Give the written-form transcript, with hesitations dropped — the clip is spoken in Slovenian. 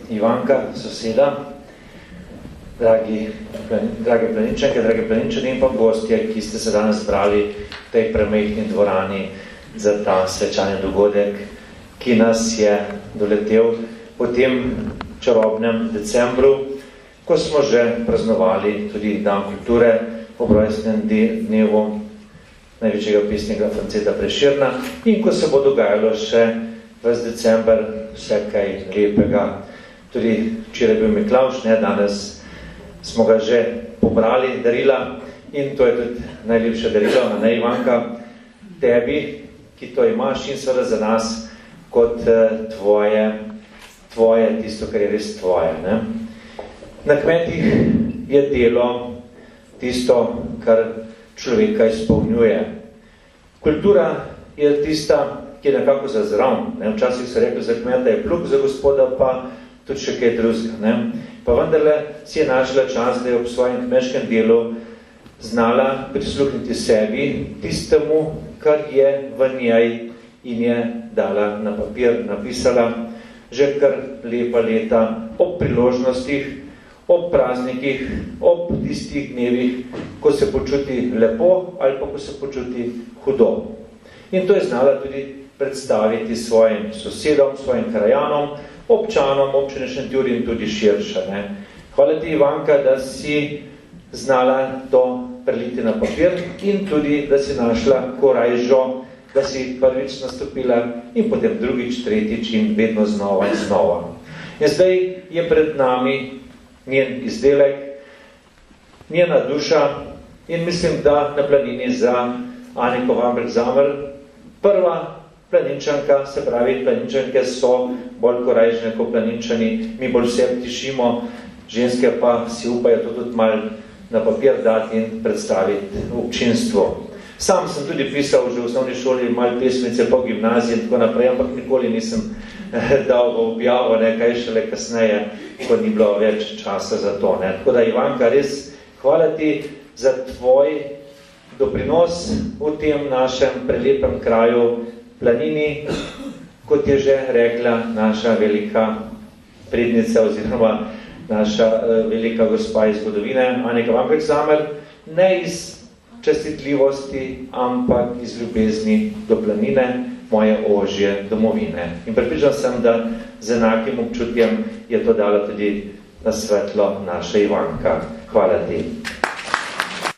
Ivanka, soseda, drage planinčanke, drage planinčani in pa gostje, ki ste se danes zbrali v tej premejhni dvorani za ta svečani dogodek, ki nas je doletel po tem čarobnem decembru, ko smo že praznovali tudi Dan kulture ob rojstnem dnevu največjega pesnika Franceta Prešerna in ko se bo dogajalo še ves december vse kaj lepega. Tudi včeraj bil Miklavž, danes smo ga že pobrali, darila, in to je tudi najlepše darilo, ne Ivanka, tebi, ki to imaš, in seveda za nas kot tvoje, tisto, kar je res tvoje. Ne? Na kmetih je delo tisto, kar človeka izpolnjuje. Kultura je tista, ki je nekako za zraven. Včasih so rekli, za kmeta je plug, za gospoda pa tudi še kaj drugega. Pa vendarle si je našla čas, da je ob svojem kmečkem delu znala prisluhniti sebi, tistemu, kar je v njej in je dala na papir, napisala že kar lepa leta ob priložnostih, ob praznikih, ob tistih dnevih, ko se počuti lepo ali pa ko se počuti hudo. In to je znala tudi predstaviti svojim sosedom, svojim krajanom, občanom, občine Šentjur in tudi širše. Hvala ti, Ivanka, da si znala to preliti na papir in tudi, da si našla korajžo, da si prvič nastopila in potem drugič, tretjič in vedno znova in znova. In zdaj je pred nami njen izdelek, njena duša in mislim, da na planini za Aniko Vamberg-Zamer prva planinčanka, se pravi, planinčanke so bolj korajžne kot planinčani, mi bolj vse tišimo, ženske pa si upajo to tudi malo na papir dati in predstaviti občinstvo. Sam sem tudi pisal že v osnovni šoli malo pesmice po gimnaziji in tako naprej, ampak nikoli nisem dal v objavo, kaj šele kasneje, ko ni bilo več časa za to. Tako da, Ivanka, res hvala ti za tvoj doprinos v tem našem prelepem kraju, planini, kot je že rekla naša velika prednica oziroma naša velika gospa iz zgodovine, Anika Vamberg-Zamer, ne iz častitljivosti, ampak iz ljubezni do planine, moje ožje domovine. In pripričan sem, da z enakim občutjem je to dala tudi na svetlo naša Ivanka. Hvala ti.